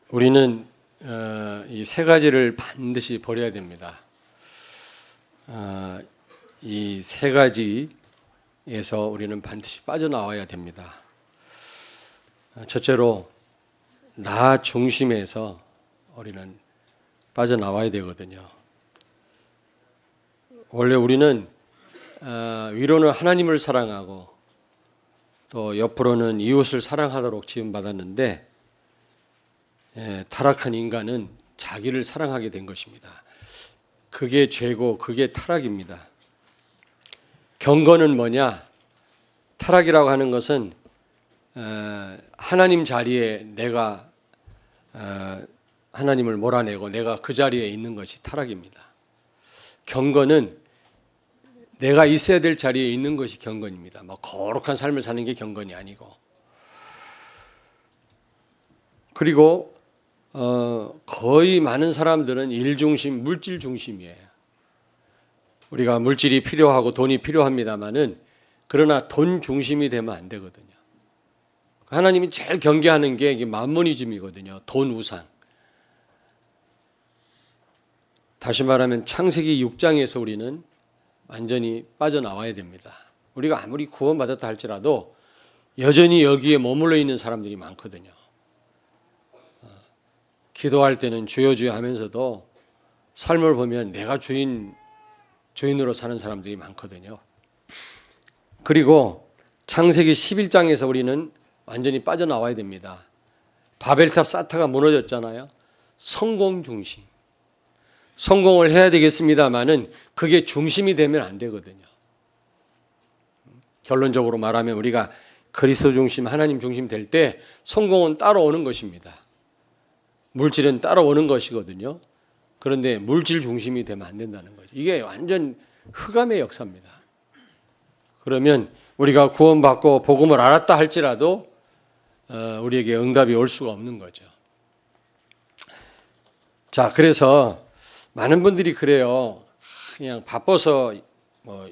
우리는 이 세 가지를 반드시 버려야 됩니다. 이 세 가지에서 우리는 반드시 빠져나와야 됩니다. 첫째로 나 중심에서 우리는 빠져나와야 되거든요. 원래 우리는 위로는 하나님을 사랑하고 또 옆으로는 이웃을 사랑하도록 지음받았는데 타락한 인간은 자기를 사랑하게 된 것입니다. 그게 죄고 그게 타락입니다. 경건은 뭐냐? 타락이라고 하는 것은 하나님 자리에 내가 하나님을 몰아내고 내가 그 자리에 있는 것이 타락입니다. 경건은 내가 있어야 될 자리에 있는 것이 경건입니다. 뭐 거룩한 삶을 사는 게 경건이 아니고. 그리고 거의 많은 사람들은 일 중심, 물질 중심이에요. 우리가 물질이 필요하고 돈이 필요합니다만은 그러나 돈 중심이 되면 안 되거든요. 하나님이 제일 경계하는 게 이게 만모니즘이거든요. 돈 우상. 다시 말하면 창세기 6장에서 우리는 완전히 빠져나와야 됩니다. 우리가 아무리 구원받았다 할지라도 여전히 여기에 머물러 있는 사람들이 많거든요. 기도할 때는 주여 주여 하면서도 삶을 보면 내가 주인으로 사는 사람들이 많거든요. 그리고 창세기 11장에서 우리는 완전히 빠져나와야 됩니다. 바벨탑 사타가 무너졌잖아요. 성공 중심. 성공을 해야 되겠습니다만은 그게 중심이 되면 안 되거든요. 결론적으로 말하면 우리가 그리스도 중심, 하나님 중심 될 때 성공은 따라오는 것입니다. 물질은 따라오는 것이거든요. 그런데 물질 중심이 되면 안 된다는 거죠. 이게 완전 흑암의 역사입니다. 그러면 우리가 구원받고 복음을 알았다 할지라도 우리에게 응답이 올 수가 없는 거죠. 자, 그래서 많은 분들이 그래요. 그냥 바빠서 뭐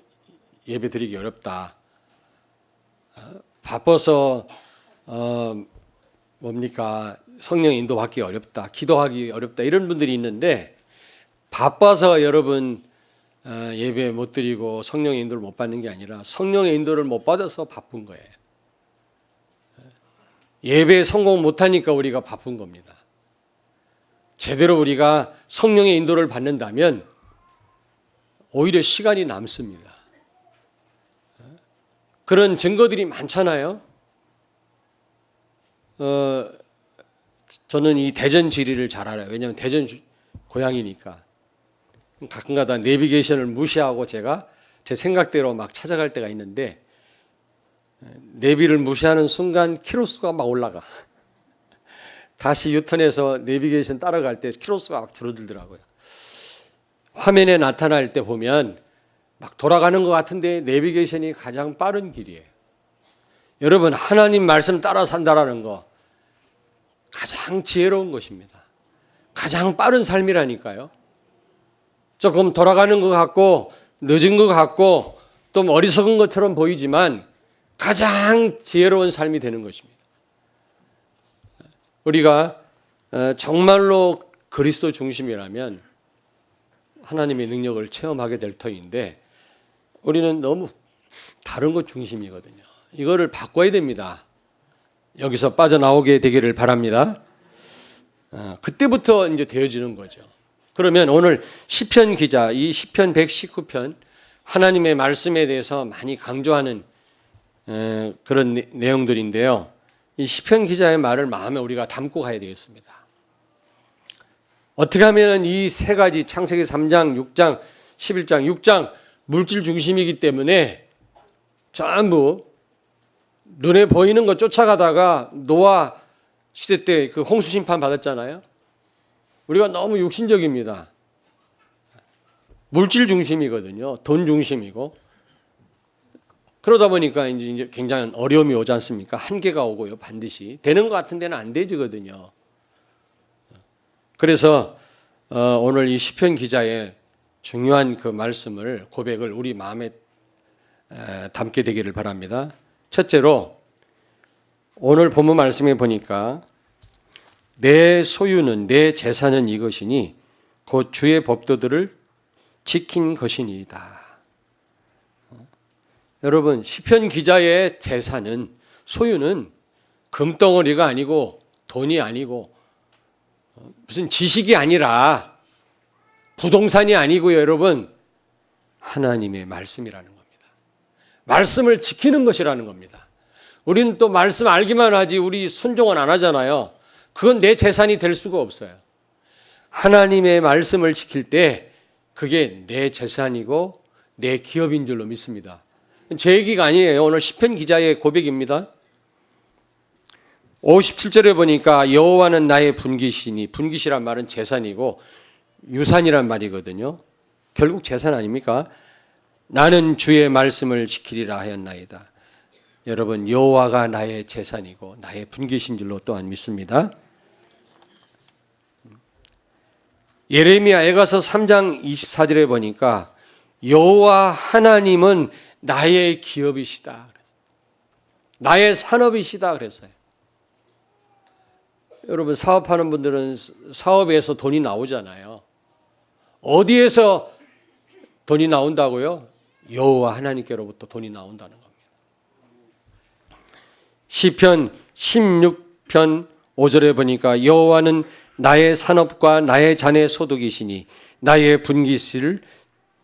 예배 드리기 어렵다. 바빠서 뭡니까? 성령 인도 받기 어렵다. 기도하기 어렵다. 이런 분들이 있는데 바빠서 여러분 예배 못 드리고 성령의 인도를 못 받는 게 아니라 성령의 인도를 못 받아서 바쁜 거예요. 예배에 성공 못하니까 우리가 바쁜 겁니다. 제대로 우리가 성령의 인도를 받는다면 오히려 시간이 남습니다. 그런 증거들이 많잖아요. 저는 이 대전 지리를 잘 알아요. 왜냐하면 대전 고향이니까. 가끔가다 내비게이션을 무시하고 제가 제 생각대로 막 찾아갈 때가 있는데 내비를 무시하는 순간 키로수가 막 올라가. 다시 유턴해서 내비게이션 따라갈 때 키로수가 막 줄어들더라고요. 화면에 나타날 때 보면 막 돌아가는 것 같은데 내비게이션이 가장 빠른 길이에요. 여러분, 하나님 말씀 따라 산다라는 거 가장 지혜로운 것입니다. 가장 빠른 삶이라니까요. 조금 돌아가는 것 같고 늦은 것 같고 또 어리석은 것처럼 보이지만 가장 지혜로운 삶이 되는 것입니다. 우리가 정말로 그리스도 중심이라면 하나님의 능력을 체험하게 될 터인데 우리는 너무 다른 것 중심이거든요. 이거를 바꿔야 됩니다. 여기서 빠져나오게 되기를 바랍니다. 그때부터 이제 되어지는 거죠. 그러면 오늘 시편 기자, 이 시편 119편 하나님의 말씀에 대해서 많이 강조하는 그런 내용들인데요. 이 시편 기자의 말을 마음에 우리가 담고 가야 되겠습니다. 어떻게 하면 이 세 가지 창세기 3장, 6장, 11장, 6장 물질 중심이기 때문에 전부 눈에 보이는 것 쫓아가다가 노아 시대 때 그 홍수 심판 받았잖아요. 우리가 너무 육신적입니다. 물질 중심이거든요. 돈 중심이고. 그러다 보니까 이제 굉장히 어려움이 오지 않습니까? 한계가 오고요. 반드시. 되는 것 같은 데는 안 되지거든요. 그래서 오늘 이 시편 기자의 중요한 그 말씀을, 고백을 우리 마음에 담게 되기를 바랍니다. 첫째로 오늘 본문 말씀에 보니까 내 소유는 내 재산은 이것이니 곧 주의 법도들을 지킨 것이니이다. 여러분, 시편 기자의 재산은, 소유는 금덩어리가 아니고 돈이 아니고 무슨 지식이 아니라 부동산이 아니고요. 여러분, 하나님의 말씀이라는 겁니다. 말씀을 지키는 것이라는 겁니다. 우리는 또 말씀 알기만 하지 우리 순종은 안 하잖아요. 그건 내 재산이 될 수가 없어요. 하나님의 말씀을 지킬 때 그게 내 재산이고 내 기업인 줄로 믿습니다. 제 얘기가 아니에요. 오늘 시편 기자의 고백입니다. 57절에 보니까 여호와는 나의 분깃이니, 분깃이란 말은 재산이고 유산이란 말이거든요. 결국 재산 아닙니까? 나는 주의 말씀을 지키리라 하였나이다. 여러분, 여호와가 나의 재산이고 나의 분깃인 줄로 또한 믿습니다. 예레미야 에가서 3장 24절에 보니까 여호와 하나님은 나의 기업이시다, 나의 산업이시다 그랬어요. 여러분, 사업하는 분들은 사업에서 돈이 나오잖아요. 어디에서 돈이 나온다고요? 여호와 하나님께로부터 돈이 나온다는 겁니다. 시편 16편 5절에 보니까 여호와는 나의 산업과 나의 잔의 소득이시니 나의 분깃을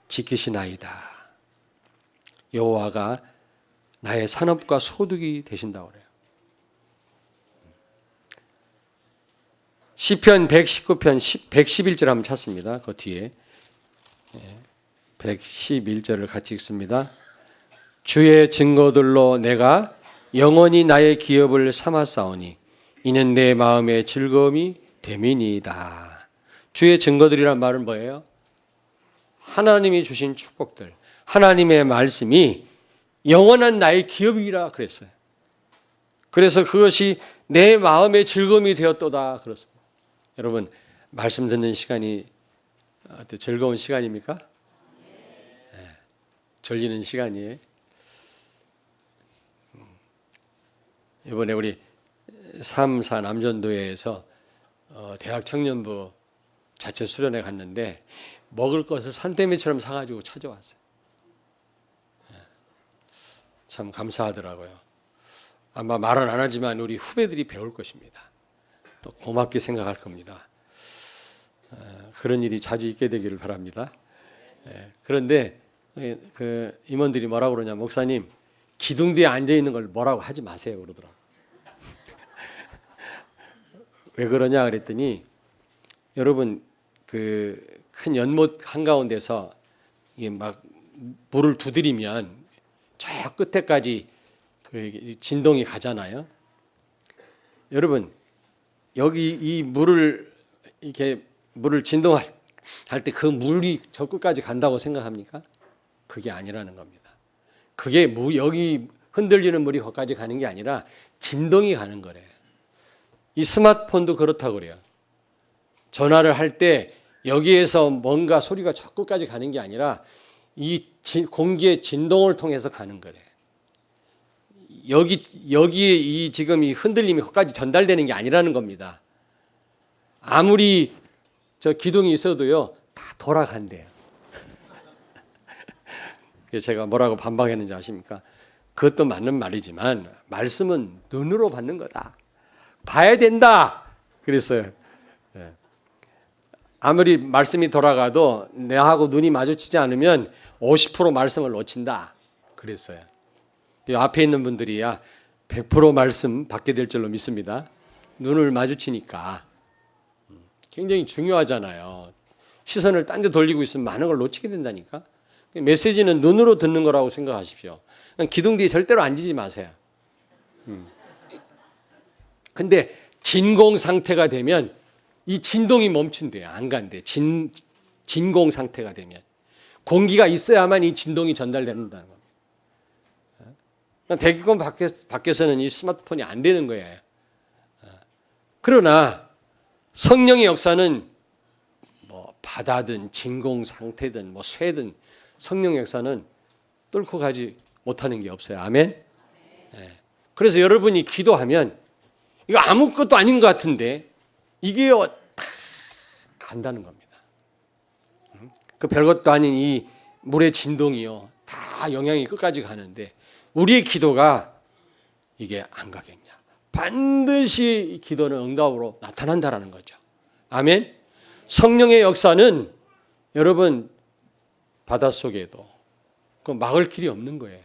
지키시나이다. 여호와가 나의 산업과 소득이 되신다고 그래요. 시편 119편 111절 한번 찾습니다. 그 뒤에 111절을 같이 읽습니다. 주의 증거들로 내가 영원히 나의 기업을 삼았사오니 이는 내 마음의 즐거움이 됨이니이다. 주의 증거들이란 말은 뭐예요? 하나님이 주신 축복들, 하나님의 말씀이 영원한 나의 기업이라 그랬어요. 그래서 그것이 내 마음의 즐거움이 되었도다 그렇습니다. 여러분, 말씀 듣는 시간이 즐거운 시간입니까? 네, 졸리는 시간이에요. 이번에 우리 3사 남전도회에서 대학 청년부 자체 수련회 갔는데 먹을 것을 산더미처럼 사가지고 찾아왔어요. 참 감사하더라고요. 아마 말은 안 하지만 우리 후배들이 배울 것입니다. 또 고맙게 생각할 겁니다. 그런 일이 자주 있게 되기를 바랍니다. 그런데 그 임원들이 뭐라고 그러냐, 목사님 기둥 뒤에 앉아 있는 걸 뭐라고 하지 마세요 그러더라고요. 왜 그러냐 그랬더니, 여러분 그 큰 연못 한가운데서 이게 막 물을 두드리면 저 끝에까지 그 진동이 가잖아요. 여러분, 여기 이 물을 이렇게 물을 진동할 때 그 물이 저 끝까지 간다고 생각합니까? 그게 아니라는 겁니다. 그게 여기 흔들리는 물이 거기까지 가는 게 아니라 진동이 가는 거래요. 이 스마트폰도 그렇다고 그래요. 전화를 할 때 여기에서 뭔가 소리가 저 끝까지 가는 게 아니라 이 공기의 진동을 통해서 가는 거래요. 여기에 이 지금 이 흔들림이 거기까지 전달되는 게 아니라는 겁니다. 아무리 저 기둥이 있어도요, 다 돌아간대요. 제가 뭐라고 반박했는지 아십니까? 그것도 맞는 말이지만 말씀은 눈으로 받는 거다. 봐야 된다. 그랬어요. 아무리 말씀이 돌아가도 내하고 눈이 마주치지 않으면 50% 말씀을 놓친다. 그랬어요. 앞에 있는 분들이야 100% 말씀 받게 될 줄로 믿습니다. 눈을 마주치니까. 굉장히 중요하잖아요. 시선을 딴 데 돌리고 있으면 많은 걸 놓치게 된다니까. 메시지는 눈으로 듣는 거라고 생각하십시오. 기둥 뒤에 절대로 앉지 마세요. 근데 진공 상태가 되면 이 진동이 멈춘대요. 안 간대. 진공 상태가 되면. 공기가 있어야만 이 진동이 전달된다는 겁니다. 대기권 밖에서는 이 스마트폰이 안 되는 거예요. 그러나 성령의 역사는 뭐 바다든 진공 상태든 뭐 쇠든 성령의 역사는 뚫고 가지 못하는 게 없어요. 아멘. 그래서 여러분이 기도하면 이거 아무것도 아닌 것 같은데 이게 간다는 겁니다. 그 별것도 아닌 이 물의 진동이요, 다 영향이 끝까지 가는데 우리의 기도가 이게 안 가겠냐? 반드시 기도는 응답으로 나타난다라는 거죠. 아멘. 성령의 역사는 여러분 바닷속에도 그 막을 길이 없는 거예요.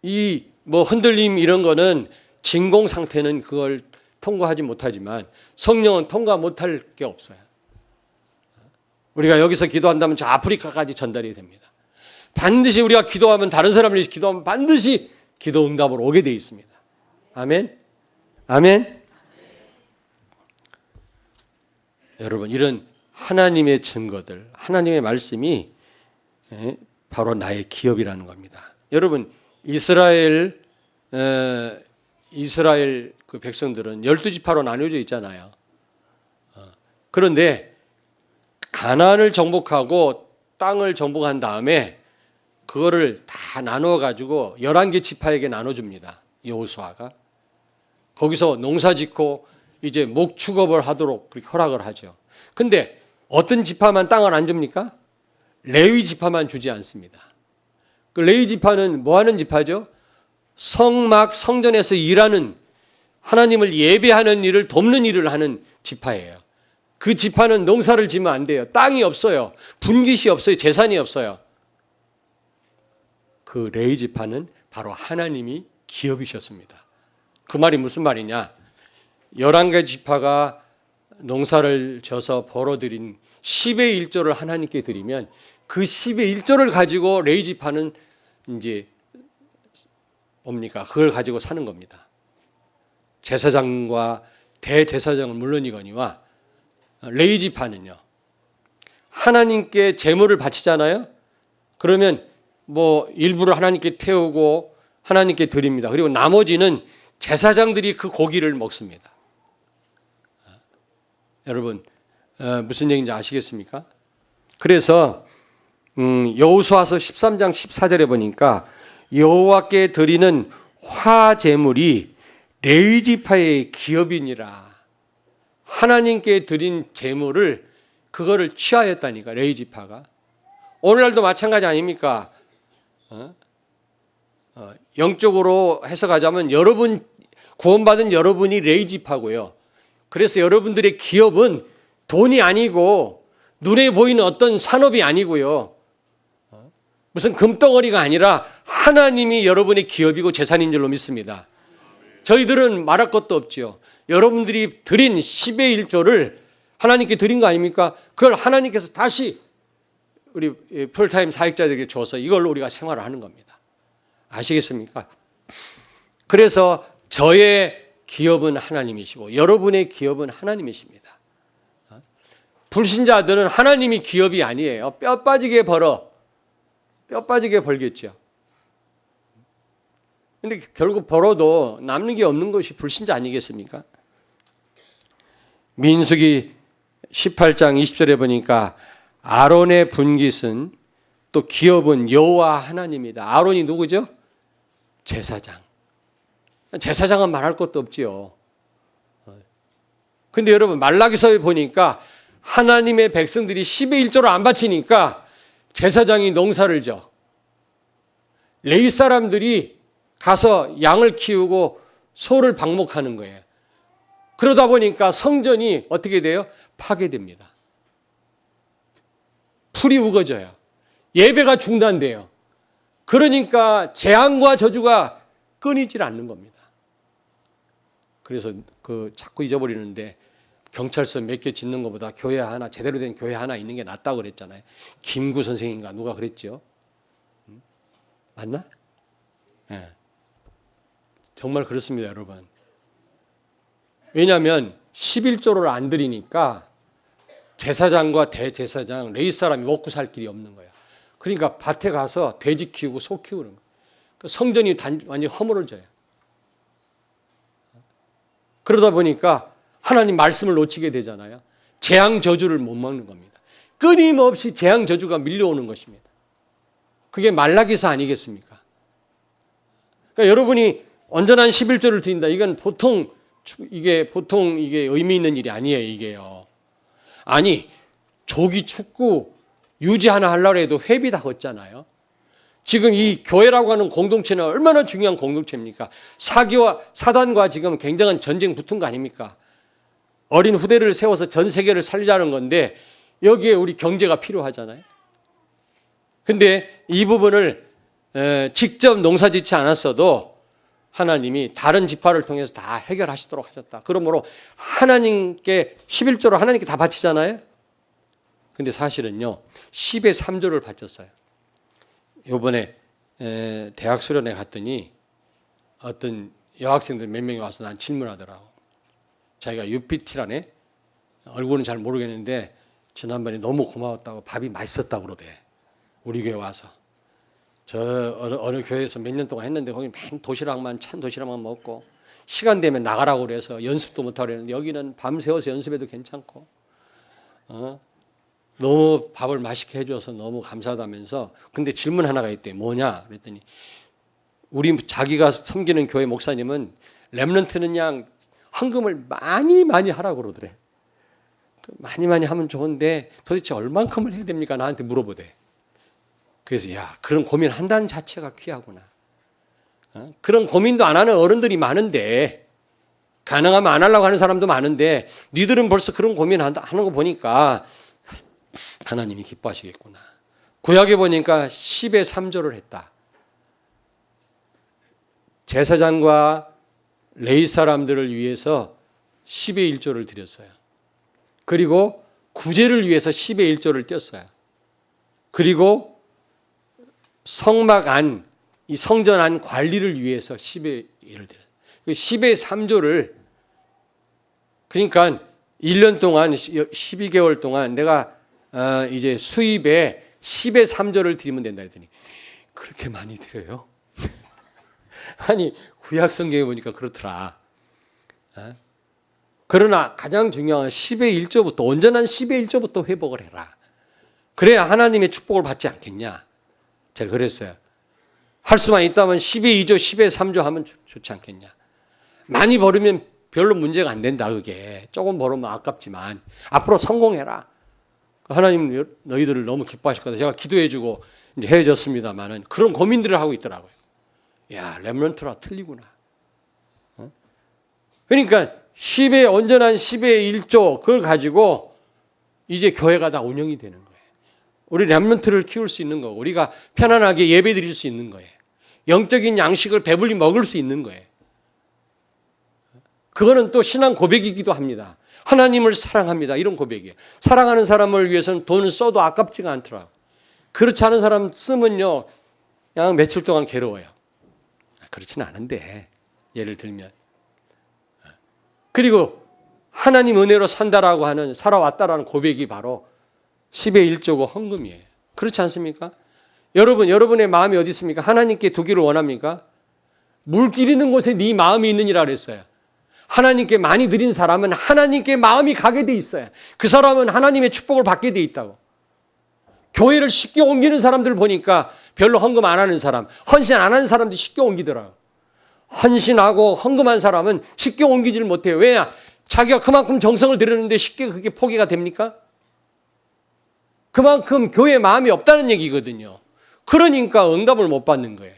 이 뭐 흔들림 이런 거는 진공 상태는 그걸 통과하지 못하지만 성령은 통과 못할 게 없어요. 우리가 여기서 기도한다면 저 아프리카까지 전달이 됩니다. 반드시 우리가 기도하면, 다른 사람을 위해서 기도하면 반드시 기도 응답으로 오게 되어 있습니다. 아멘. 아멘. 여러분, 이런 하나님의 증거들, 하나님의 말씀이 바로 나의 기업이라는 겁니다. 여러분, 이스라엘 그 백성들은 12지파로 나뉘어져 있잖아요. 그런데 가나안을 정복하고 땅을 정복한 다음에 그거를 다 나누어 가지고 11개 지파에게 나눠줍니다. 여호수아가. 거기서 농사 짓고 이제 목축업을 하도록 그렇게 허락을 하죠. 근데 어떤 지파만 땅을 안 줍니까? 레위 지파만 주지 않습니다. 그 레위 지파는 뭐 하는 지파죠? 성막 성전에서 일하는, 하나님을 예배하는 일을 돕는 일을 하는 지파예요. 그 지파는 농사를 지면 안 돼요. 땅이 없어요. 분깃이 없어요. 재산이 없어요. 그 레위 지파는 바로 하나님이 기업이셨습니다. 그 말이 무슨 말이냐? 11개 지파가 농사를 져서 벌어들인 10의 1조를 하나님께 드리면 그 10의 1조를 가지고 레위 지파는 이제 뭡니까? 그걸 가지고 사는 겁니다. 제사장과 대제사장은 물론이거니와 레위 지파는요, 하나님께 제물을 바치잖아요. 그러면 뭐 일부를 하나님께 태우고 하나님께 드립니다. 그리고 나머지는 제사장들이 그 고기를 먹습니다. 여러분, 무슨 얘기인지 아시겠습니까? 그래서 여호수아서 13장 14절에 보니까 여호와께 드리는 화제물이 레위 지파의 기업이니라. 하나님께 드린 제물을 그거를 취하였다니까, 레위 지파가. 오늘날도 마찬가지 아닙니까? 영적으로 해석하자면 여러분, 구원받은 여러분이 레위 지파고요. 그래서 여러분들의 기업은 돈이 아니고 눈에 보이는 어떤 산업이 아니고요, 무슨 금덩어리가 아니라 하나님이 여러분의 기업이고 재산인 줄로 믿습니다. 저희들은 말할 것도 없지요. 여러분들이 드린 10의 1조를 하나님께 드린 거 아닙니까? 그걸 하나님께서 다시 우리 풀타임 사역자들에게 줘서 이걸로 우리가 생활을 하는 겁니다. 아시겠습니까? 그래서 저의 기업은 하나님이시고 여러분의 기업은 하나님이십니다. 불신자들은 하나님이 기업이 아니에요. 뼈 빠지게 벌겠죠. 근데 결국 벌어도 남는 게 없는 것이 불신자 아니겠습니까? 민수기 18장 20절에 보니까 아론의 분깃은, 또 기업은 여호와 하나님이다. 아론이 누구죠? 제사장. 제사장은 말할 것도 없지요. 근데 여러분, 말라기서에 보니까 하나님의 백성들이 10의 1조를 안 바치니까 제사장이 농사를 져. 레위 사람들이 가서 양을 키우고 소를 방목하는 거예요. 그러다 보니까 성전이 어떻게 돼요? 파괴됩니다. 풀이 우거져요. 예배가 중단돼요. 그러니까 재앙과 저주가 끊이질 않는 겁니다. 그래서 자꾸 잊어버리는데, 경찰서 몇 개 짓는 것보다 교회 하나, 제대로 된 교회 하나 있는 게 낫다고 그랬잖아요. 김구 선생인가 누가 그랬죠? 맞나? 네. 정말 그렇습니다, 여러분. 왜냐하면 11조를 안 드리니까 제사장과 대제사장, 레위 사람이 먹고 살 길이 없는 거예요. 그러니까 밭에 가서 돼지 키우고 소 키우는 거예요. 성전이 완전히 허물어져요. 그러다 보니까 하나님 말씀을 놓치게 되잖아요. 재앙 저주를 못 막는 겁니다. 끊임없이 재앙 저주가 밀려오는 것입니다. 그게 말라기서 아니겠습니까? 그러니까 여러분이 온전한 11조를 드린다. 이건 보통 이게 보통 이게 의미 있는 일이 아니에요, 이게요. 아니, 조기 축구 유지 하나 하려고 해도 회비 다 걷잖아요. 지금 이 교회라고 하는 공동체는 얼마나 중요한 공동체입니까? 사단과 지금 굉장한 전쟁 붙은 거 아닙니까? 어린 후대를 세워서 전 세계를 살리자는 건데 여기에 우리 경제가 필요하잖아요. 근데 이 부분을 직접 농사짓지 않았어도 하나님이 다른 지파를 통해서 다 해결하시도록 하셨다. 그러므로 하나님께 11조로 하나님께 다 바치잖아요. 근데 사실은요, 10의 3조를 바쳤어요. 요번에 대학 수련회 갔더니 어떤 여학생들 몇 명이 와서 난 질문하더라고. 자기가 UPT라네. 얼굴은 잘 모르겠는데 지난번에 너무 고마웠다고 밥이 맛있었다고 그러대. 우리 교회 와서. 저 어느 교회에서 몇 년 동안 했는데 거기 맨 도시락만 찬 도시락만 먹고 시간 되면 나가라고 그래서 연습도 못하고 그랬는데 여기는 밤새워서 연습해도 괜찮고 너무 밥을 맛있게 해줘서 너무 감사하다면서. 근데 질문 하나가 있대. 뭐냐 그랬더니 우리 자기가 섬기는 교회 목사님은 렘넌트는 그냥 헌금을 많이 하라고 그러더래. 많이 하면 좋은데 도대체 얼만큼을 해야 됩니까? 나한테 물어보대. 그래서 야, 그런 고민 한다는 자체가 귀하구나. 그런 고민도 안 하는 어른들이 많은데, 가능하면 안 하려고 하는 사람도 많은데 니들은 벌써 그런 고민 하는 거 보니까 하나님이 기뻐하시겠구나. 구약에 보니까 10의 3조를 했다. 제사장과 레위 사람들을 위해서 10의 1조를 드렸어요. 그리고 구제를 위해서 10의 1조를 띄었어요. 그리고 성막 안, 이 성전 안 관리를 위해서 10의 1을 드려요. 10의 3조를, 그러니까 1년 동안, 12개월 동안 내가 이제 수입에 10의 3조를 드리면 된다 했더니 그렇게 많이 드려요? 아니, 구약 성경에 보니까 그렇더라. 그러나 가장 중요한 10의 1조부터, 온전한 10의 1조부터 회복을 해라. 그래야 하나님의 축복을 받지 않겠냐. 제가 그랬어요. 할 수만 있다면 10의 2조, 10의 3조 하면 좋지 않겠냐. 많이 벌으면 별로 문제가 안 된다, 그게. 조금 벌으면 아깝지만 앞으로 성공해라. 하나님 너희들을 너무 기뻐하실 거다. 제가 기도해주고 이제 헤어졌습니다만은 그런 고민들을 하고 있더라고요. 야, 렘넌트라 틀리구나. 그러니까 10의 온전한 10의 1조 그걸 가지고 이제 교회가 다 운영이 되는 거예요. 우리 렘넌트를 키울 수 있는 거고 우리가 편안하게 예배 드릴 수 있는 거예요. 영적인 양식을 배불리 먹을 수 있는 거예요. 그거는 또 신앙 고백이기도 합니다. 하나님을 사랑합니다. 이런 고백이에요. 사랑하는 사람을 위해서는 돈을 써도 아깝지가 않더라고요. 그렇지 않은 사람 쓰면요, 그냥 며칠 동안 괴로워요. 그렇지는 않은데, 예를 들면. 그리고 하나님 은혜로 산다라고 하는, 살아왔다라는 고백이 바로 10의 1조고 헌금이에요. 그렇지 않습니까? 여러분의 마음이 어디 있습니까? 하나님께 두기를 원합니까? 물 찌르는 곳에 네 마음이 있느니라 그랬어요. 하나님께 많이 드린 사람은 하나님께 마음이 가게 돼 있어요. 그 사람은 하나님의 축복을 받게 돼 있다고. 교회를 쉽게 옮기는 사람들 보니까 별로 헌금 안 하는 사람, 헌신 안 하는 사람도 쉽게 옮기더라고요. 헌신하고 헌금한 사람은 쉽게 옮기지를 못해요. 왜냐? 자기가 그만큼 정성을 들였는데 쉽게 그게 포기가 됩니까? 그만큼 교회에 마음이 없다는 얘기거든요. 그러니까 응답을 못 받는 거예요.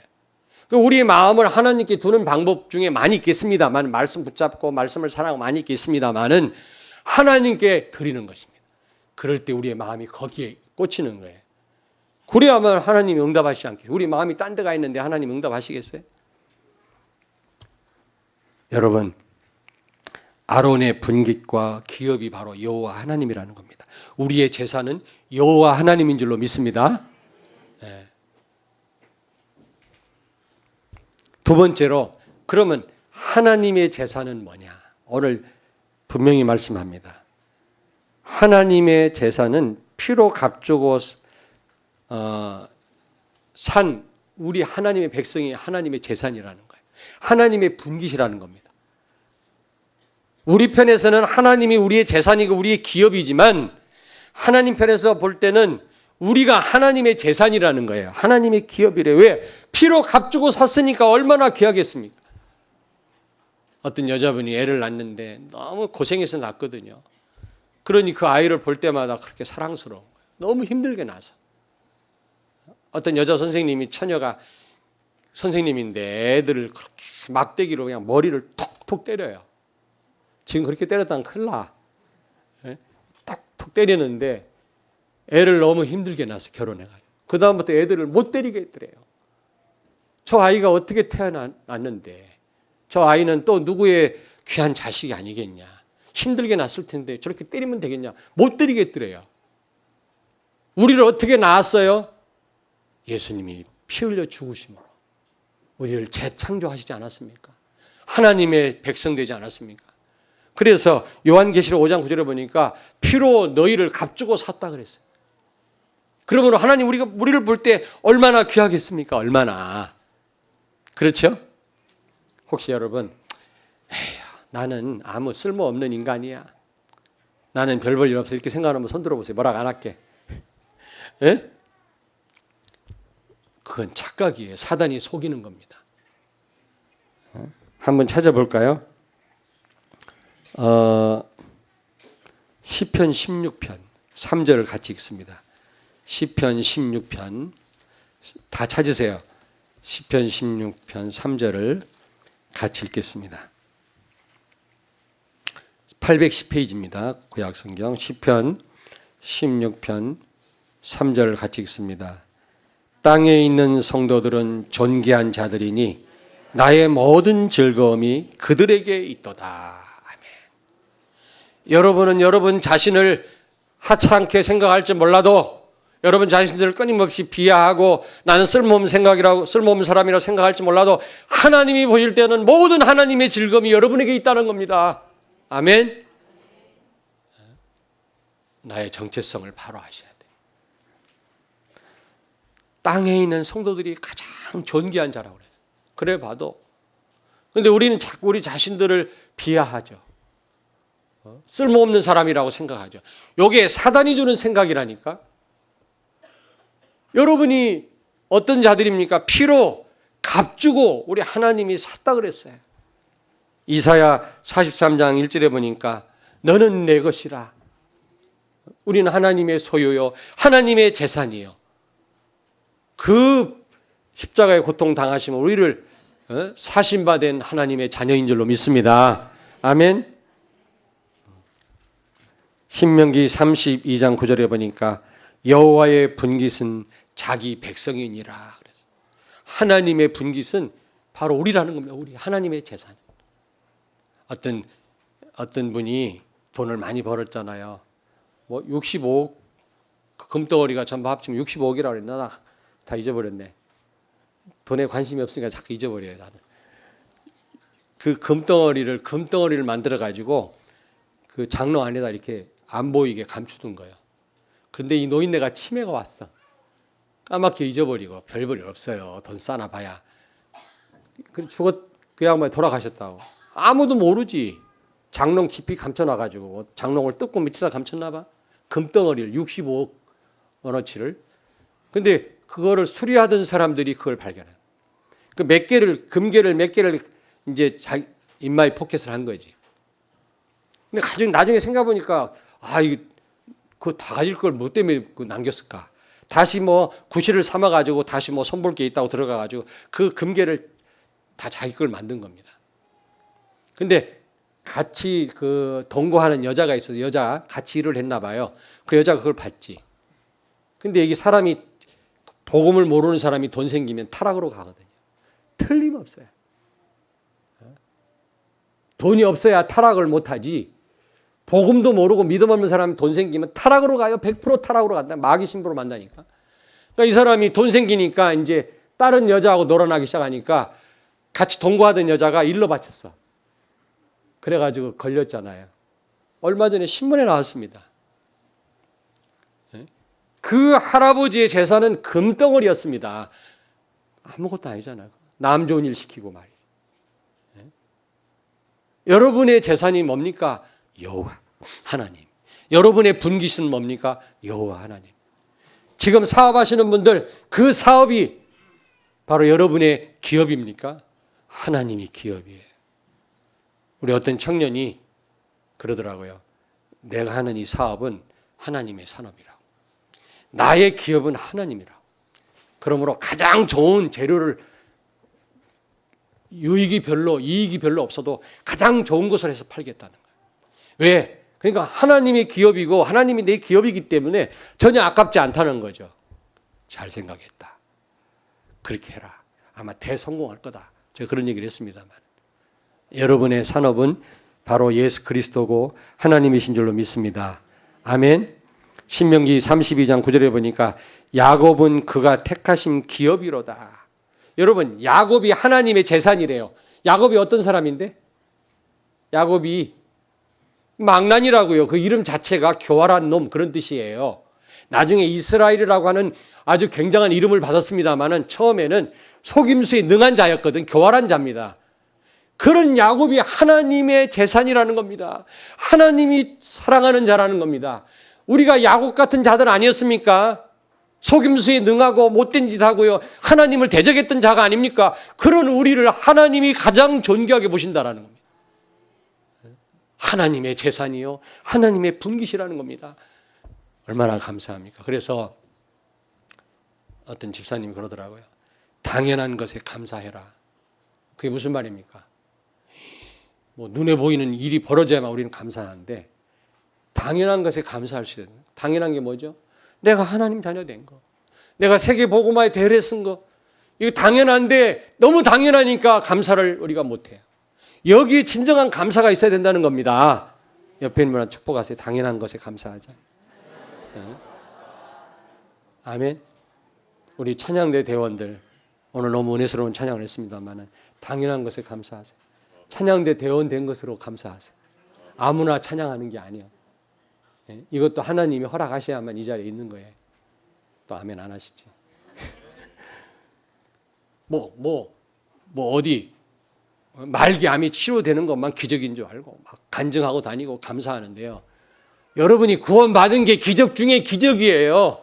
우리의 마음을 하나님께 두는 방법 중에 많이 있겠습니다만, 말씀 붙잡고 말씀을 사랑하고 많이 있겠습니다만은 하나님께 드리는 것입니다. 그럴 때 우리의 마음이 거기에 꽂히는 거예요. 그래야만 하나님이 응답하시지 않겠어요. 우리 마음이 딴 데가 있는데 하나님 응답하시겠어요? 여러분, 아론의 분깃과 기업이 바로 여호와 하나님이라는 겁니다. 우리의 제사는 여호와 하나님인 줄로 믿습니다. 네. 두 번째로, 그러면 하나님의 제사는 뭐냐? 오늘 분명히 말씀합니다. 하나님의 제사는 피로 값주고 산 우리 하나님의 백성이 하나님의 제사이라는 거예요. 하나님의 분깃이라는 겁니다. 우리 편에서는 하나님이 우리의 재산이고 우리의 기업이지만 하나님 편에서 볼 때는 우리가 하나님의 재산이라는 거예요. 하나님의 기업이래. 왜? 피로 값주고 샀으니까 얼마나 귀하겠습니까? 어떤 여자분이 애를 낳는데 너무 고생해서 낳거든요. 그러니 그 아이를 볼 때마다 그렇게 사랑스러운 거예요. 너무 힘들게 낳아서. 어떤 여자 선생님이 처녀가 선생님인데 애들을 그렇게 막대기로 그냥 머리를 톡톡 때려요. 지금 그렇게 때렸다면 큰일 나. 톡톡 때리는데 애를 너무 힘들게 낳아서 결혼해가지고 그 다음부터 애들을 못 때리게 했더래요. 저 아이가 어떻게 태어났는데 저 아이는 또 누구의 귀한 자식이 아니겠냐. 힘들게 낳았을 텐데 저렇게 때리면 되겠냐. 못 때리겠더래요. 우리를 어떻게 낳았어요? 예수님이 피 흘려 죽으심으로 우리를 재창조하시지 않았습니까? 하나님의 백성 되지 않았습니까? 그래서 요한계시록 5장 9절에 보니까 피로 너희를 값주고 샀다 그랬어요. 그러므로 하나님 우리를 볼 때 얼마나 귀하겠습니까? 얼마나. 그렇죠? 혹시 여러분 나는 아무 쓸모없는 인간이야. 나는 별 볼 일 없어. 이렇게 생각하면 손 들어보세요. 뭐라고 안 할게. 에? 그건 착각이에요. 사단이 속이는 겁니다. 한번 찾아볼까요? 시편 16편 3절을 같이 읽습니다. 시편 16편 다 찾으세요. 시편 16편 3절을 같이 읽겠습니다. 810페이지입니다. 구약성경 시편 16편 3절을 같이 읽습니다. 땅에 있는 성도들은 존귀한 자들이니 나의 모든 즐거움이 그들에게 있도다. 아멘. 여러분은 여러분 자신을 하찮게 생각할지 몰라도 여러분 자신들을 끊임없이 비하하고 나는 쓸모없는 사람이라고 생각할지 몰라도 하나님이 보실 때는 모든 하나님의 즐거움이 여러분에게 있다는 겁니다. 아멘. 나의 정체성을 바로 아셔야 돼요. 땅에 있는 성도들이 가장 존귀한 자라고 그래요. 그래 봐도. 그런데 우리는 자꾸 우리 자신들을 비하하죠. 쓸모없는 사람이라고 생각하죠. 이게 사단이 주는 생각이라니까. 여러분이 어떤 자들입니까? 피로 값주고 우리 하나님이 샀다 그랬어요. 이사야 43장 1절에 보니까 너는 내 것이라. 우리는 하나님의 소유요. 하나님의 재산이요. 그 십자가의 고통 당하시면 우리를 사신받은 하나님의 자녀인 줄로 믿습니다. 아멘. 신명기 32장 9절에 보니까 여호와의 분깃은 자기 백성이니라. 하나님의 분깃은 바로 우리라는 겁니다. 우리 하나님의 재산. 어떤 분이 돈을 많이 벌었잖아요. 뭐 65억 금덩어리가 전부 합치면 65억이라고 그랬나? 나 다 잊어버렸네. 돈에 관심이 없으니까 자꾸 잊어버려요. 나는. 그 금덩어리를 만들어 가지고 그 장롱 안에다 이렇게 안 보이게 감추둔 거예요. 그런데 이 노인네가 치매가 왔어. 까맣게 잊어버리고 별 볼 일 없어요. 돈 싸나 봐야. 그 양반이 돌아가셨다고. 아무도 모르지. 장롱 깊이 감춰놔가지고 장롱을 뜯고 밑에다 감췄나 봐. 금덩어리를 65억 원어치를. 근데 그거를 수리하던 사람들이 그걸 발견해요. 그 금괴를 몇 개를 이제 자기 인마이 포켓을 한 거지. 근데 나중에 생각해보니까 이거 그거 다 가질 걸 뭐 때문에 남겼을까? 다시 뭐 구실을 삼아가지고 다시 뭐 손볼 게 있다고 들어가가지고 그 금괴를 다 자기 걸 만든 겁니다. 근데 같이 그 동거하는 여자가 있어서 여자 같이 일을 했나 봐요. 그 여자가 그걸 봤지. 근데 이게 사람이 복음을 모르는 사람이 돈 생기면 타락으로 가거든요. 틀림없어요. 돈이 없어야 타락을 못하지. 복음도 모르고 믿음 없는 사람이 돈 생기면 타락으로 가요. 100% 타락으로 간다. 마귀 신부로 만나니까. 그러니까 이 사람이 돈 생기니까 이제 다른 여자하고 놀아나기 시작하니까 같이 동거하던 여자가 일러 바쳤어. 그래가지고 걸렸잖아요. 얼마 전에 신문에 나왔습니다. 그 할아버지의 재산은 금덩어리였습니다. 아무것도 아니잖아요. 남 좋은 일 시키고 말이죠. 여러분의 재산이 뭡니까? 여호와 하나님. 여러분의 분깃은 뭡니까? 여호와 하나님. 지금 사업하시는 분들 그 사업이 바로 여러분의 기업입니까? 하나님이 기업이에요. 우리 어떤 청년이 그러더라고요. 내가 하는 이 사업은 하나님의 산업이라고. 나의 기업은 하나님이라고. 그러므로 가장 좋은 재료를 이익이 별로 없어도 가장 좋은 것을 해서 팔겠다는 거예요. 왜? 그러니까 하나님의 기업이고 하나님이 내 기업이기 때문에 전혀 아깝지 않다는 거죠. 잘 생각했다. 그렇게 해라. 아마 대성공할 거다. 제가 그런 얘기를 했습니다만. 여러분의 산업은 바로 예수 그리스도고 하나님이신 줄로 믿습니다. 아멘. 신명기 32장 9절에 보니까 야곱은 그가 택하신 기업이로다. 여러분, 야곱이 하나님의 재산이래요. 야곱이 어떤 사람인데? 야곱이 망난이라고요. 그 이름 자체가 교활한 놈 그런 뜻이에요. 나중에 이스라엘이라고 하는 아주 굉장한 이름을 받았습니다만은 처음에는 속임수에 능한 자였거든. 교활한 자입니다. 그런 야곱이 하나님의 재산이라는 겁니다. 하나님이 사랑하는 자라는 겁니다. 우리가 야곱 같은 자들 아니었습니까? 속임수에 능하고 못된 짓 하고요. 하나님을 대적했던 자가 아닙니까? 그런 우리를 하나님이 가장 존귀하게 보신다라는 겁니다. 하나님의 재산이요. 하나님의 분깃이라는 겁니다. 얼마나 감사합니까? 그래서 어떤 집사님이 그러더라고요. 당연한 것에 감사해라. 그게 무슨 말입니까? 뭐 눈에 보이는 일이 벌어져야만 우리는 감사하는데 당연한 것에 감사할 수 있는. 당연한 게 뭐죠? 내가 하나님 자녀 된 거. 내가 세계 복음화에 대를 쓴 거. 이거 당연한데 너무 당연하니까 감사를 우리가 못해요. 여기에 진정한 감사가 있어야 된다는 겁니다. 옆에 있는 분한테 축복하세요. 당연한 것에 감사하자. 네. 아멘. 우리 찬양대 대원들 오늘 너무 은혜스러운 찬양을 했습니다만 당연한 것에 감사하세요. 찬양대 대원 된 것으로 감사하세요. 아무나 찬양하는 게 아니에요. 네. 이것도 하나님이 허락하셔야만 이 자리에 있는 거예요. 또 아멘 안 하시지. 어디 말기암이 치료되는 것만 기적인 줄 알고 막 간증하고 다니고 감사하는데요. 여러분이 구원받은 게 기적 중에 기적이에요.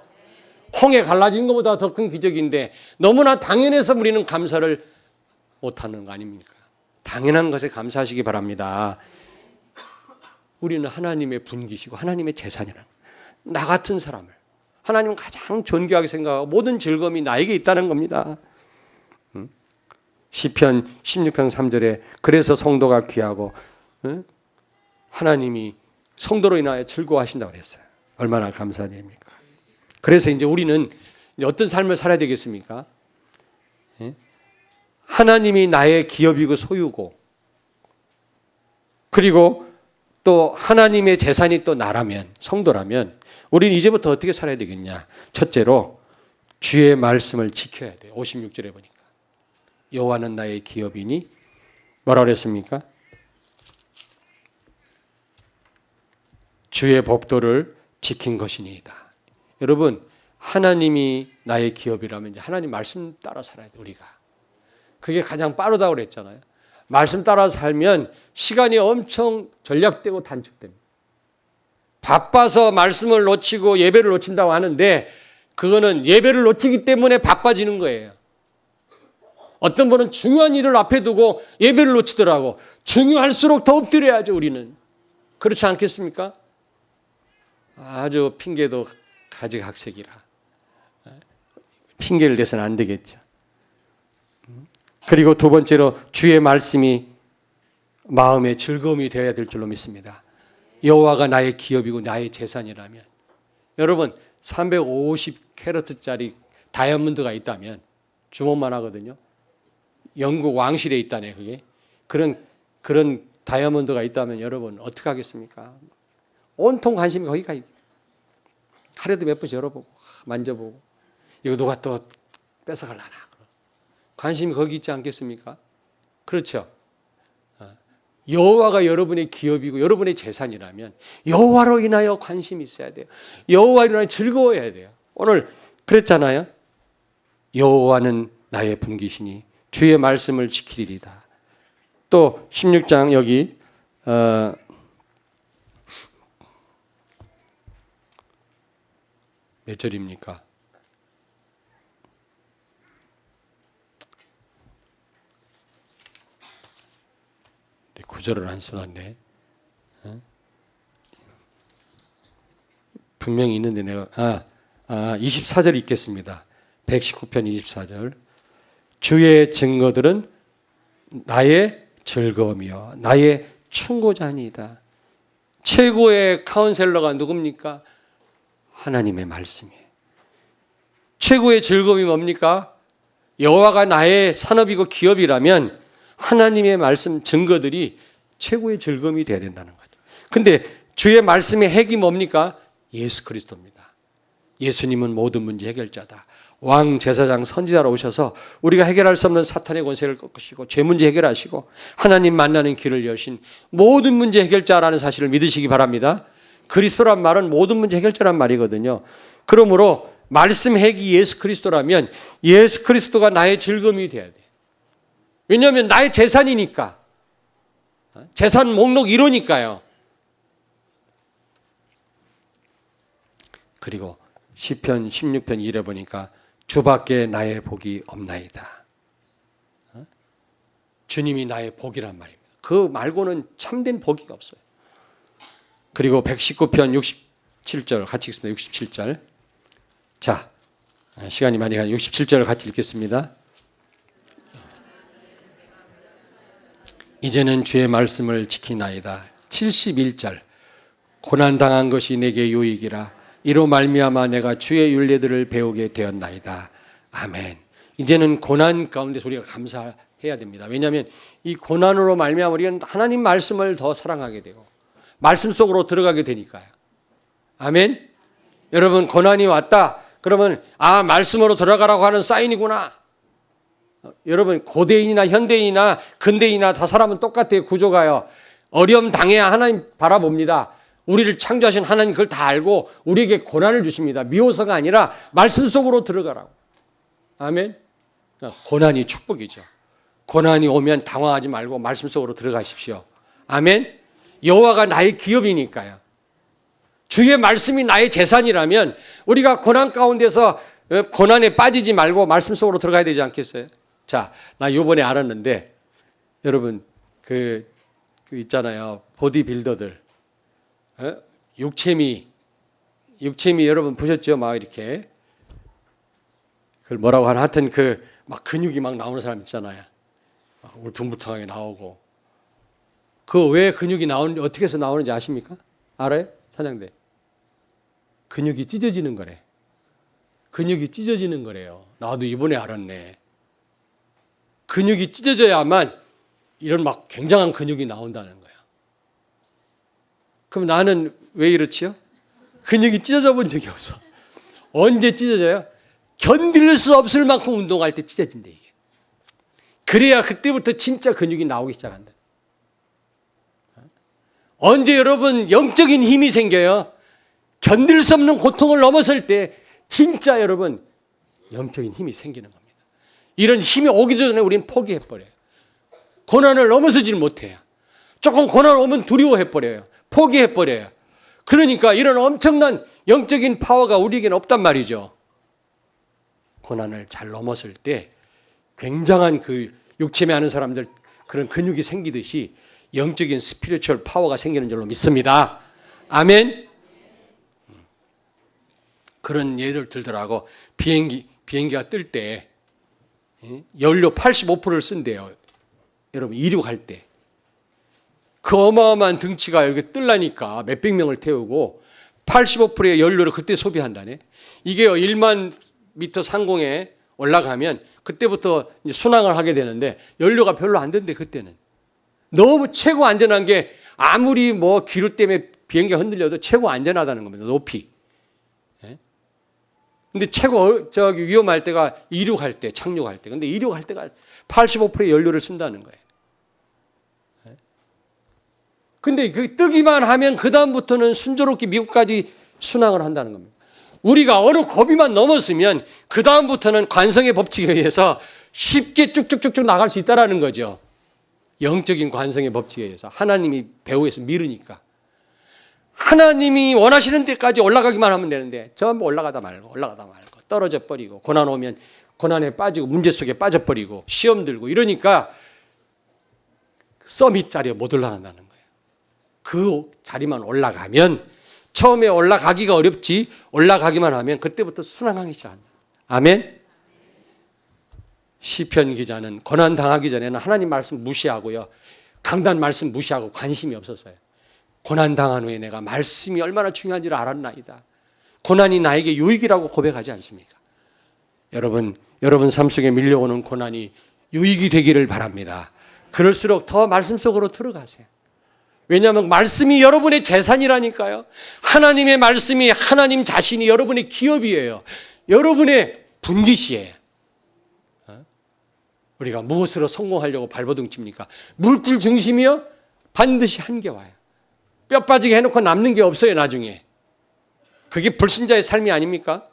홍해 갈라진 것보다 더 큰 기적인데 너무나 당연해서 우리는 감사를 못하는 거 아닙니까? 당연한 것에 감사하시기 바랍니다. 우리는 하나님의 분깃이고 하나님의 재산이라는 나 같은 사람을 하나님은 가장 존귀하게 생각하고 모든 즐거움이 나에게 있다는 겁니다. 시편 16편 3절에 그래서 성도가 귀하고 하나님이 성도로 인하여 즐거워하신다고 그랬어요. 얼마나 감사드립니까? 그래서 이제 우리는 이제 어떤 삶을 살아야 되겠습니까? 하나님이 나의 기업이고 소유고 그리고 또 하나님의 재산이 또 나라면 성도라면 우리는 이제부터 어떻게 살아야 되겠냐? 첫째로 주의 말씀을 지켜야 돼요. 56절에 보니까 여호와는 나의 기업이니 뭐라 그랬습니까? 주의 법도를 지킨 것이니이다. 여러분 하나님이 나의 기업이라면 이제 하나님 말씀 따라 살아야 돼 우리가. 그게 가장 빠르다고 그랬잖아요. 말씀 따라 살면 시간이 엄청 전략되고 단축됩니다. 바빠서 말씀을 놓치고 예배를 놓친다고 하는데 그거는 예배를 놓치기 때문에 바빠지는 거예요. 어떤 분은 중요한 일을 앞에 두고 예배를 놓치더라고. 중요할수록 더 엎드려야죠 우리는. 그렇지 않겠습니까? 아주 핑계도 가지각색이라. 핑계를 대서는 안 되겠죠. 그리고 두 번째로 주의 말씀이 마음의 즐거움이 되어야 될 줄로 믿습니다. 여호와가 나의 기업이고 나의 재산이라면 여러분 350캐럿짜리 다이아몬드가 있다면 주먹만 하거든요. 영국 왕실에 있다네 그게. 그런 다이아몬드가 있다면 여러분 어떻게 하겠습니까? 온통 관심이 거기가 있어요. 하루에도 몇 번씩 열어보고 만져보고 이거 누가 또 뺏어갈라나. 관심이 거기 있지 않겠습니까? 그렇죠. 여호와가 여러분의 기업이고 여러분의 재산이라면 여호와로 인하여 관심이 있어야 돼요. 여호와로 인하여 즐거워해야 돼요. 오늘 그랬잖아요. 여호와는 나의 분깃이니 주의 말씀을 지키리이다. 또 16장 여기 몇 절입니까? 구절을 안 써놨네. 분명히 있는데 내가 24절 읽겠습니다. 119편 24절. 주의 증거들은 나의 즐거움이요 나의 충고자니이다. 최고의 카운셀러가 누굽니까? 하나님의 말씀이에요. 최고의 즐거움이 뭡니까? 여호와가 나의 산업이고 기업이라면 하나님의 말씀 증거들이 최고의 즐거움이 돼야 된다는 거죠. 근데 주의 말씀의 핵이 뭡니까? 예수 그리스도입니다. 예수님은 모든 문제 해결자다. 왕, 제사장, 선지자로 오셔서 우리가 해결할 수 없는 사탄의 권세를 꺾으시고 죄 문제 해결하시고 하나님 만나는 길을 여신 모든 문제 해결자라는 사실을 믿으시기 바랍니다. 그리스도란 말은 모든 문제 해결자란 말이거든요. 그러므로 말씀 핵이 예수 그리스도라면 예수 그리스도가 나의 즐거움이 돼야 돼. 왜냐하면 나의 재산이니까. 재산 목록 1호니까요. 그리고 시편 16편 1에 보니까 주밖에 나의 복이 없나이다. 주님이 나의 복이란 말입니다. 그 말고는 참된 복이 없어요. 그리고 119편 67절 같이 읽습니다. 67절. 자, 시간이 많이 가니 67절을 같이 읽겠습니다. 이제는 주의 말씀을 지키나이다. 71절. 고난당한 것이 내게 유익이라. 이로 말미암아 내가 주의 율례들을 배우게 되었나이다. 아멘. 이제는 고난 가운데서 우리가 감사해야 됩니다. 왜냐하면 이 고난으로 말미암아 우리는 하나님 말씀을 더 사랑하게 되고 말씀 속으로 들어가게 되니까요. 아멘. 여러분 고난이 왔다. 그러면 말씀으로 들어가라고 하는 사인이구나. 여러분 고대인이나 현대인이나 근대인이나 다 사람은 똑같아요. 구조가요. 어려움 당해야 하나님 바라봅니다. 우리를 창조하신 하나님 그걸 다 알고 우리에게 고난을 주십니다. 미워서가 아니라 말씀 속으로 들어가라고. 아멘. 고난이 축복이죠. 고난이 오면 당황하지 말고 말씀 속으로 들어가십시오. 아멘. 여호와가 나의 기업이니까요. 주의 말씀이 나의 재산이라면 우리가 고난 가운데서 고난에 빠지지 말고 말씀 속으로 들어가야 되지 않겠어요? 자, 나 요번에 알았는데 여러분 그 있잖아요. 보디빌더들. 육체미 여러분 보셨죠? 막 이렇게 그걸 뭐라고 하나 하여튼 막 근육이 막 나오는 사람 있잖아요. 울퉁불퉁하게 나오고 그 왜 근육이 나오는지 어떻게 해서 나오는지 아십니까? 알아요? 사장님. 근육이 찢어지는 거래. 근육이 찢어지는 거래요. 나도 이번에 알았네. 근육이 찢어져야만 이런 막 굉장한 근육이 나온다는 거야. 그럼 나는 왜 이렇지요? 근육이 찢어져 본 적이 없어. 언제 찢어져요? 견딜 수 없을 만큼 운동할 때 찢어진대 이게. 그래야 그때부터 진짜 근육이 나오기 시작한다. 언제 여러분 영적인 힘이 생겨요? 견딜 수 없는 고통을 넘어설 때 진짜 여러분 영적인 힘이 생기는 겁니다. 이런 힘이 오기 전에 우리는 포기해버려요. 고난을 넘어서지를 못해요. 조금 고난 오면 두려워해버려요. 포기해버려요. 그러니까 이런 엄청난 영적인 파워가 우리에게는 없단 말이죠. 고난을 잘 넘었을 때 굉장한 육체에 하는 사람들 그런 근육이 생기듯이 영적인 스피리추얼 파워가 생기는 줄로 믿습니다. 아멘. 그런 예를 들더라고. 비행기가 뜰 때 연료 85%를 쓴대요. 여러분 이륙할 때. 그 어마어마한 등치가 이렇게 뜰라니까 몇백 명을 태우고 85%의 연료를 그때 소비한다네. 이게 1만 미터 상공에 올라가면 그때부터 이제 순항을 하게 되는데 연료가 별로 안 된대 그때는. 너무 최고 안전한 게 아무리 뭐 기류 때문에 비행기가 흔들려도 최고 안전하다는 겁니다. 높이. 근데 최고 위험할 때가 이륙할 때, 착륙할 때. 근데 이륙할 때가 85%의 연료를 쓴다는 거예요. 근데 뜨기만 하면 그다음부터는 순조롭게 미국까지 순항을 한다는 겁니다. 우리가 어느 고비만 넘었으면 그다음부터는 관성의 법칙에 의해서 쉽게 쭉쭉쭉쭉 나갈 수 있다는 거죠. 영적인 관성의 법칙에 의해서 하나님이 배후에서 미루니까. 하나님이 원하시는 데까지 올라가기만 하면 되는데 전부 올라가다 말고 떨어져 버리고 고난 오면 고난에 빠지고 문제 속에 빠져버리고 시험 들고 이러니까 서밋 자리에 못 올라간다는 거예요. 그 자리만 올라가면, 처음에 올라가기가 어렵지 올라가기만 하면 그때부터 순항하기 시작합니다. 아멘. 시편 기자는 고난 당하기 전에는 하나님 말씀 무시하고요, 강단 말씀 무시하고 관심이 없었어요. 고난 당한 후에 내가 말씀이 얼마나 중요한지를 알았나이다. 고난이 나에게 유익이라고 고백하지 않습니까? 여러분 삶 속에 밀려오는 고난이 유익이 되기를 바랍니다. 그럴수록 더 말씀 속으로 들어가세요. 왜냐하면 말씀이 여러분의 재산이라니까요. 하나님의 말씀이, 하나님 자신이 여러분의 기업이에요. 여러분의 분깃이에요. 우리가 무엇으로 성공하려고 발버둥 칩니까? 물질 중심이요? 반드시 한계 와요. 뼈 빠지게 해놓고 남는 게 없어요, 나중에. 그게 불신자의 삶이 아닙니까?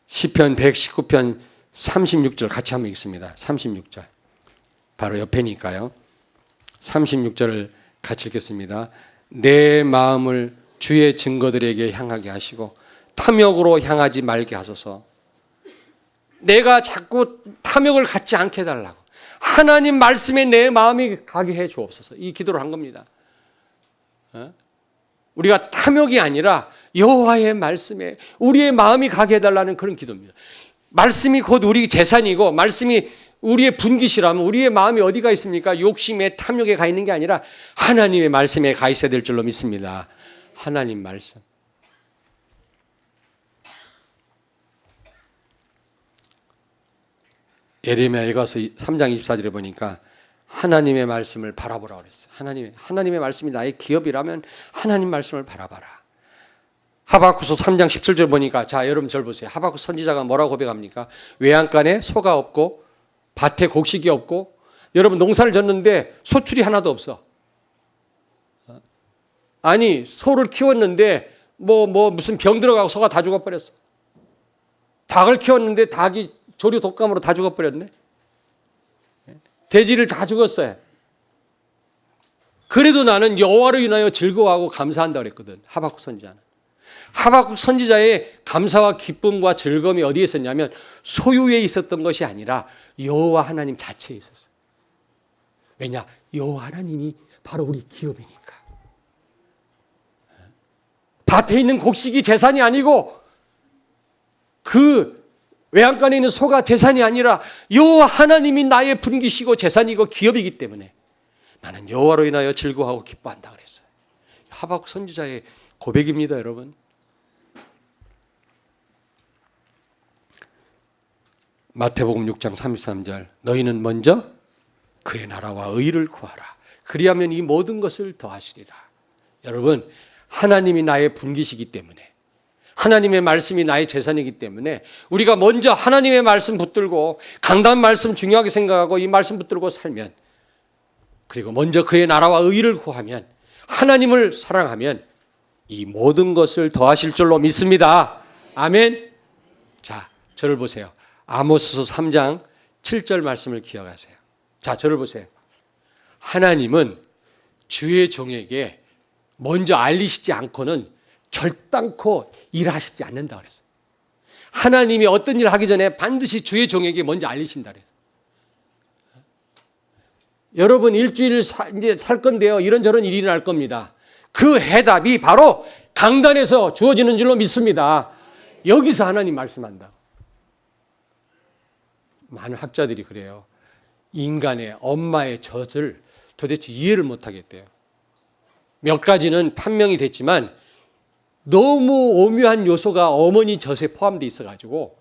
시편 119편 36절 같이 한번 읽습니다. 36절. 바로 옆에니까요. 36절을 같이 읽겠습니다. 내 마음을 주의 증거들에게 향하게 하시고 탐욕으로 향하지 말게 하소서. 내가 자꾸 탐욕을 갖지 않게 해달라고. 하나님 말씀에 내 마음이 가게 해 주옵소서. 이 기도를 한 겁니다. 우리가 탐욕이 아니라 여호와의 말씀에 우리의 마음이 가게 해달라는 그런 기도입니다. 말씀이 곧 우리 재산이고 말씀이 우리의 분깃이라면 우리의 마음이 어디가 있습니까? 욕심에 탐욕에 가 있는 게 아니라 하나님의 말씀에 가 있어야 될 줄로 믿습니다. 하나님 말씀. 예레미야에 가서 3장 24절에 보니까 하나님의 말씀을 바라보라고 그랬어요. 하나님의 말씀이 나의 기업이라면 하나님 말씀을 바라봐라. 하박국서 3장 17절 보니까, 자, 여러분 절 보세요. 하박국 선지자가 뭐라고 고백합니까? 외양간에 소가 없고 밭에 곡식이 없고, 여러분 농사를 졌는데 소출이 하나도 없어. 아니, 소를 키웠는데 무슨 병 들어가고 소가 다 죽어버렸어. 닭을 키웠는데 닭이 조류 독감으로 다 죽어버렸네. 돼지를 다 죽었어요. 그래도 나는 여호와로 인하여 즐거워하고 감사한다 그랬거든, 하박국 선지자는. 하박국 선지자의 감사와 기쁨과 즐거움이 어디에 있었냐면 소유에 있었던 것이 아니라 여호와 하나님 자체에 있었어요. 왜냐? 여호와 하나님이 바로 우리 기업이니까. 밭에 있는 곡식이 재산이 아니고 그 외양간에 있는 소가 재산이 아니라 여호와 하나님이 나의 분깃이고 재산이고 기업이기 때문에 나는 여호와로 인하여 즐거워하고 기뻐한다 그랬어요. 하박국 선지자의 고백입니다, 여러분. 마태복음 6장 33절. 너희는 먼저 그의 나라와 의를 구하라. 그리하면 이 모든 것을 더하시리라. 여러분, 하나님이 나의 분깃이기 때문에, 하나님의 말씀이 나의 재산이기 때문에 우리가 먼저 하나님의 말씀 붙들고 강단 말씀 중요하게 생각하고 이 말씀 붙들고 살면, 그리고 먼저 그의 나라와 의를 구하면, 하나님을 사랑하면 이 모든 것을 더하실 줄로 믿습니다. 아멘. 자, 저를 보세요. 아모스서 3장 7절 말씀을 기억하세요. 자, 저를 보세요. 하나님은 주의 종에게 먼저 알리시지 않고는 결단코 일하시지 않는다 그랬어요. 하나님이 어떤 일을 하기 전에 반드시 주의 종에게 먼저 알리신다 그랬어요. 여러분 일주일 이제 살 건데요, 이런저런 일이 날 겁니다. 그 해답이 바로 강단에서 주어지는 줄로 믿습니다. 여기서 하나님 말씀한다. 많은 학자들이 그래요. 인간의 엄마의 젖을 도대체 이해를 못하겠대요. 몇 가지는 판명이 됐지만 너무 오묘한 요소가 어머니 젖에 포함되어 있어가지고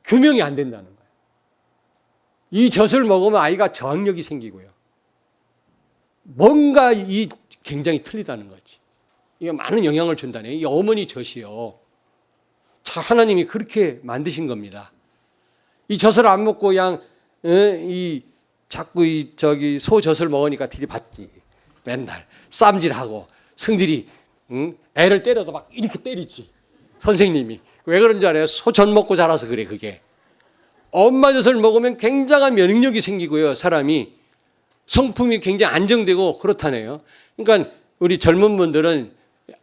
규명이 안 된다는 거예요. 이 젖을 먹으면 아이가 저항력이 생기고요. 뭔가 굉장히 틀리다는 거지. 이게 많은 영향을 준다네. 이 어머니 젖이요. 자, 하나님이 그렇게 만드신 겁니다. 이 젖을 안 먹고 그냥 자꾸 소 젖을 먹으니까 들이받지. 맨날 쌈질하고 성질이 애를 때려도 막 이렇게 때리지. 선생님이. 왜 그런 줄 알아요? 소 젖 먹고 자라서 그래, 그게. 엄마 젖을 먹으면 굉장한 면역력이 생기고요. 사람이 성품이 굉장히 안정되고 그렇다네요. 그러니까 우리 젊은 분들은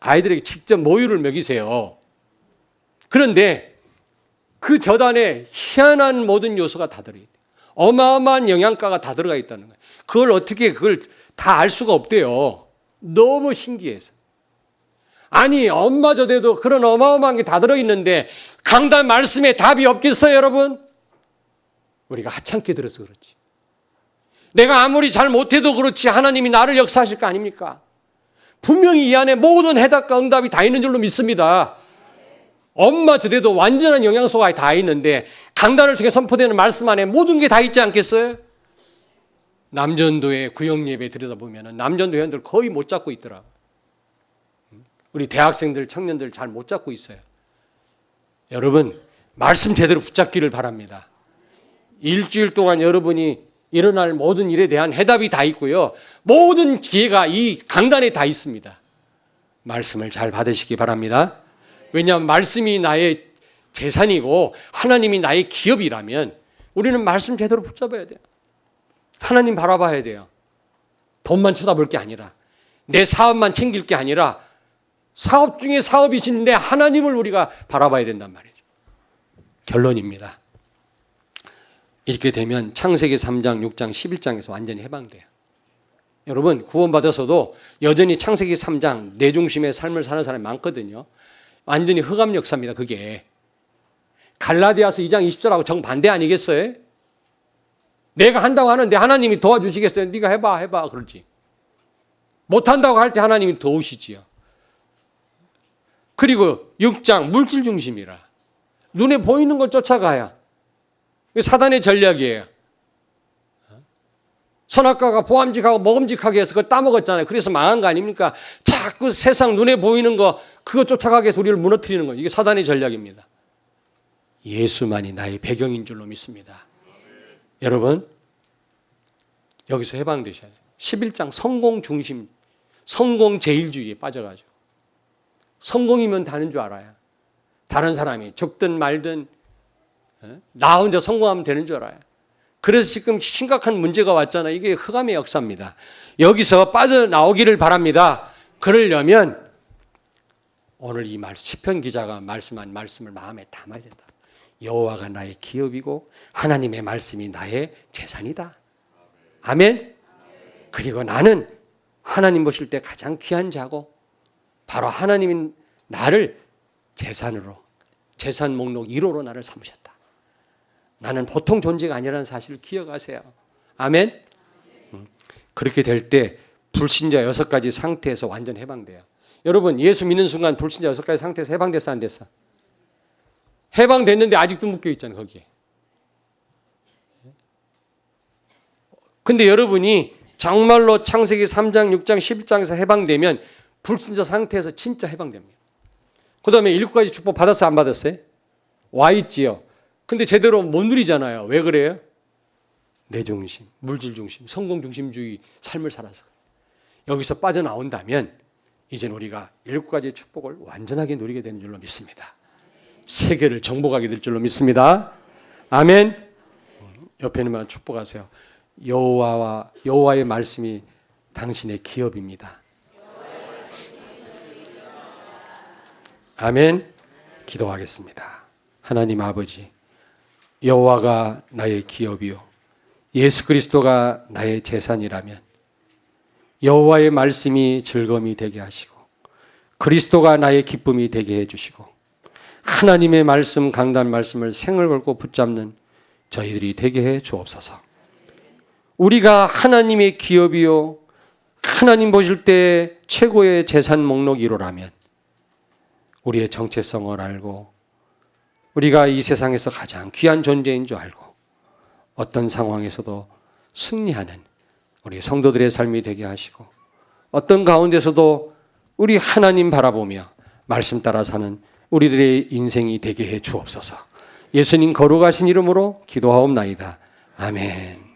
아이들에게 직접 모유를 먹이세요. 그런데 그 젖 안에 희한한 모든 요소가 다 들어있대요. 어마어마한 영양가가 다 들어가 있다는 거예요. 그걸 다 알 수가 없대요. 너무 신기해서. 아니, 엄마저 돼도 그런 어마어마한 게 다 들어있는데 강단 말씀에 답이 없겠어요, 여러분? 우리가 하찮게 들어서 그렇지. 내가 아무리 잘 못해도 그렇지 하나님이 나를 역사하실 거 아닙니까? 분명히 이 안에 모든 해답과 응답이 다 있는 줄로 믿습니다. 엄마 저대도 완전한 영양소가 다 있는데 강단을 통해 선포되는 말씀 안에 모든 게 다 있지 않겠어요? 남전도의 구역예배 들여다보면 남전도 회원들 거의 못 잡고 있더라. 우리 대학생들, 청년들 잘 못 잡고 있어요. 여러분, 말씀 제대로 붙잡기를 바랍니다. 일주일 동안 여러분이 일어날 모든 일에 대한 해답이 다 있고요. 모든 기회가 이 강단에 다 있습니다. 말씀을 잘 받으시기 바랍니다. 왜냐하면 말씀이 나의 재산이고 하나님이 나의 기업이라면 우리는 말씀 제대로 붙잡아야 돼요. 하나님 바라봐야 돼요. 돈만 쳐다볼 게 아니라 내 사업만 챙길 게 아니라 사업 중에 사업이신데 하나님을 우리가 바라봐야 된단 말이죠. 결론입니다. 이렇게 되면 창세기 3장, 6장, 11장에서 완전히 해방돼요. 여러분 구원받아서도 여전히 창세기 3장 내 중심의 삶을 사는 사람이 많거든요. 완전히 흑암 역사입니다. 그게 갈라디아서 2장 20절하고 정반대 아니겠어요? 내가 한다고 하는데 하나님이 도와주시겠어요? 네가 해봐 그러지. 못한다고 할 때 하나님이 도우시지요. 그리고 6장 물질 중심이라 눈에 보이는 걸 쫓아가야 사단의 전략이에요. 선악과가 보암직하고 먹음직하게 해서 그걸 따먹었잖아요. 그래서 망한 거 아닙니까? 자꾸 세상 눈에 보이는 거 그거 쫓아가게 해서 우리를 무너뜨리는 거예요. 이게 사단의 전략입니다. 예수만이 나의 배경인 줄로 믿습니다. 여러분 여기서 해방되셔야 돼요. 11장 성공 중심, 성공 제일주의에 빠져가지고 성공이면 다는 줄 알아요. 다른 사람이 죽든 말든 나 혼자 성공하면 되는 줄 알아요. 그래서 지금 심각한 문제가 왔잖아요. 이게 흑암의 역사입니다. 여기서 빠져나오기를 바랍니다. 그러려면 오늘 이 시편 기자가 말씀한 말씀을 마음에 담아야 된다. 여호와가 나의 기업이고 하나님의 말씀이 나의 재산이다. 아멘. 그리고 나는 하나님 보실 때 가장 귀한 자고 바로 하나님이 나를 재산으로 재산 목록 1호로 나를 삼으셨다. 나는 보통 존재가 아니라는 사실을 기억하세요. 아멘. 그렇게 될 때 불신자 6가지 상태에서 완전 해방돼요. 여러분 예수 믿는 순간 불신자 6가지 상태에서 해방됐어 안 됐어? 해방됐는데 아직도 묶여 있잖아요. 거기에. 근데 여러분이 정말로 창세기 3장, 6장, 11장에서 해방되면 불신자 상태에서 진짜 해방됩니다. 그 다음에 7가지 축복 받았어요? 안 받았어요? 와 있지요. 근데 제대로 못 누리잖아요. 왜 그래요? 내 중심, 물질 중심, 성공 중심주의 삶을 살아서. 여기서 빠져나온다면 이제는 우리가 7가지 축복을 완전하게 누리게 되는 줄로 믿습니다. 세계를 정복하게 될 줄로 믿습니다. 아멘. 옆에 있는 분 축복하세요. 여호와의 말씀이 당신의 기업입니다. 아멘. 기도하겠습니다. 하나님 아버지, 여호와가 나의 기업이요 예수 그리스도가 나의 재산이라면 여호와의 말씀이 즐거움이 되게 하시고 그리스도가 나의 기쁨이 되게 해주시고 하나님의 말씀, 강단 말씀을 생을 걸고 붙잡는 저희들이 되게 해 주옵소서. 우리가 하나님의 기업이요 하나님 보실 때 최고의 재산 목록 1호라면 우리의 정체성을 알고 우리가 이 세상에서 가장 귀한 존재인 줄 알고 어떤 상황에서도 승리하는 우리 성도들의 삶이 되게 하시고 어떤 가운데서도 우리 하나님 바라보며 말씀 따라 사는 우리들의 인생이 되게 해 주옵소서. 예수님 거룩하신 이름으로 기도하옵나이다. 아멘.